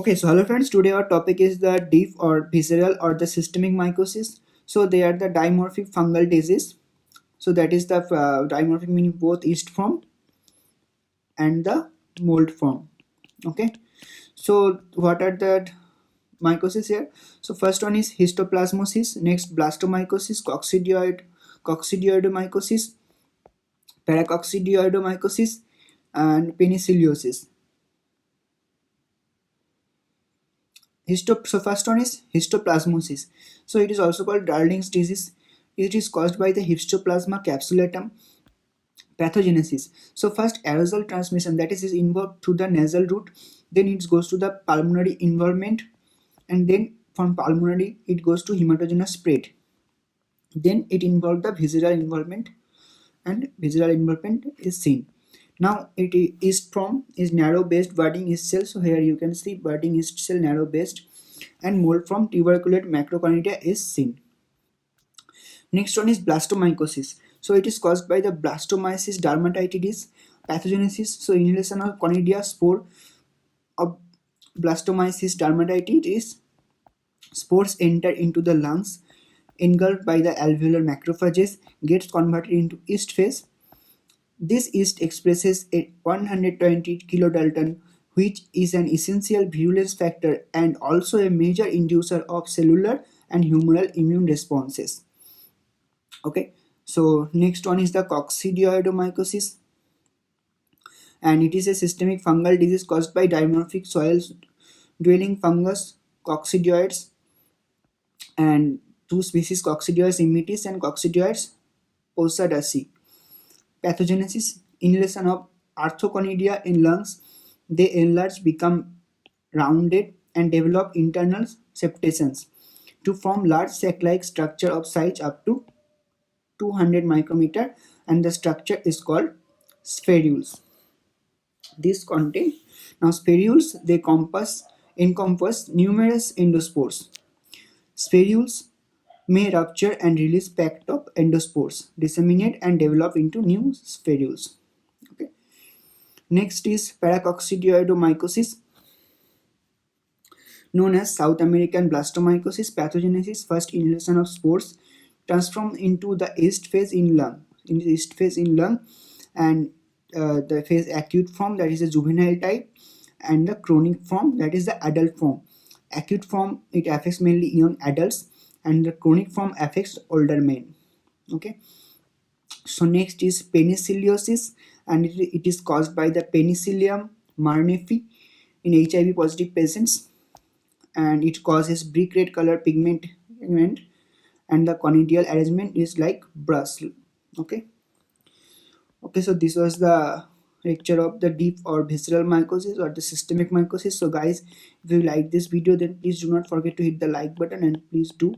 Okay, so hello friends, today our topic is the deep or visceral or the systemic mycosis. So they are the dimorphic fungal disease. So that is the dimorphic meaning both yeast form and the mold form. Okay, so what are the mycosis here? So first one is histoplasmosis, next blastomycosis, coccidioidomycosis, paracoccidioidomycosis, and penicillosis. So first one is histoplasmosis. So it is also called Darling's disease. It is caused by the Histoplasma capsulatum pathogenesis. So first aerosol transmission, that is involved through the nasal route, then it goes to the pulmonary involvement, and then from pulmonary it goes to hematogenous spread. Then it involved the visceral involvement, and visceral involvement is seen. Now it is from is narrow based budding yeast cell. So here you can see budding yeast cell narrow based, and mold from tuberculate macroconidia is seen. Next one is blastomycosis. So it is caused by the Blastomyces dermatitis pathogenesis. So inhalation of conidia spore of Blastomyces dermatitis, spores enter into the lungs, engulfed by the alveolar macrophages, gets converted into yeast phase. This yeast expresses a 120 kilodalton, which is an essential virulence factor and also a major inducer of cellular and humoral immune responses. Okay, so next one is the Coccidioidomycosis, and it is a systemic fungal disease caused by dimorphic soil dwelling fungus coccidioids, and two species Coccidioides immitis and Coccidioides posadaci. Pathogenesis: inhalation of arthoconidia in lungs, they enlarge, become rounded, and develop internal septations to form large sac-like structure of size up to 200 micrometer, and the structure is called spherules. These contain, now spherules, they encompass numerous endospores. Spherules may rupture and release packed up endospores, disseminate and develop into new spherules. Okay. Next is Paracoccidioidomycosis, known as South American blastomycosis. Pathogenesis: first inhalation of spores, transform into the yeast phase in lung. And the phase acute form, that is a juvenile type, and the chronic form, that is the adult form. Acute form, it affects mainly young adults, and the chronic form affects older men. Okay. So next is Penicillosis, and it is caused by the Penicillium marnefi in HIV positive patients, and it causes brick red color pigment, and the conidial arrangement is like brush. Okay. Okay, so this was the lecture of the deep or visceral mycosis or the systemic mycosis. So guys, if you like this video, then please do not forget to hit the like button, and please do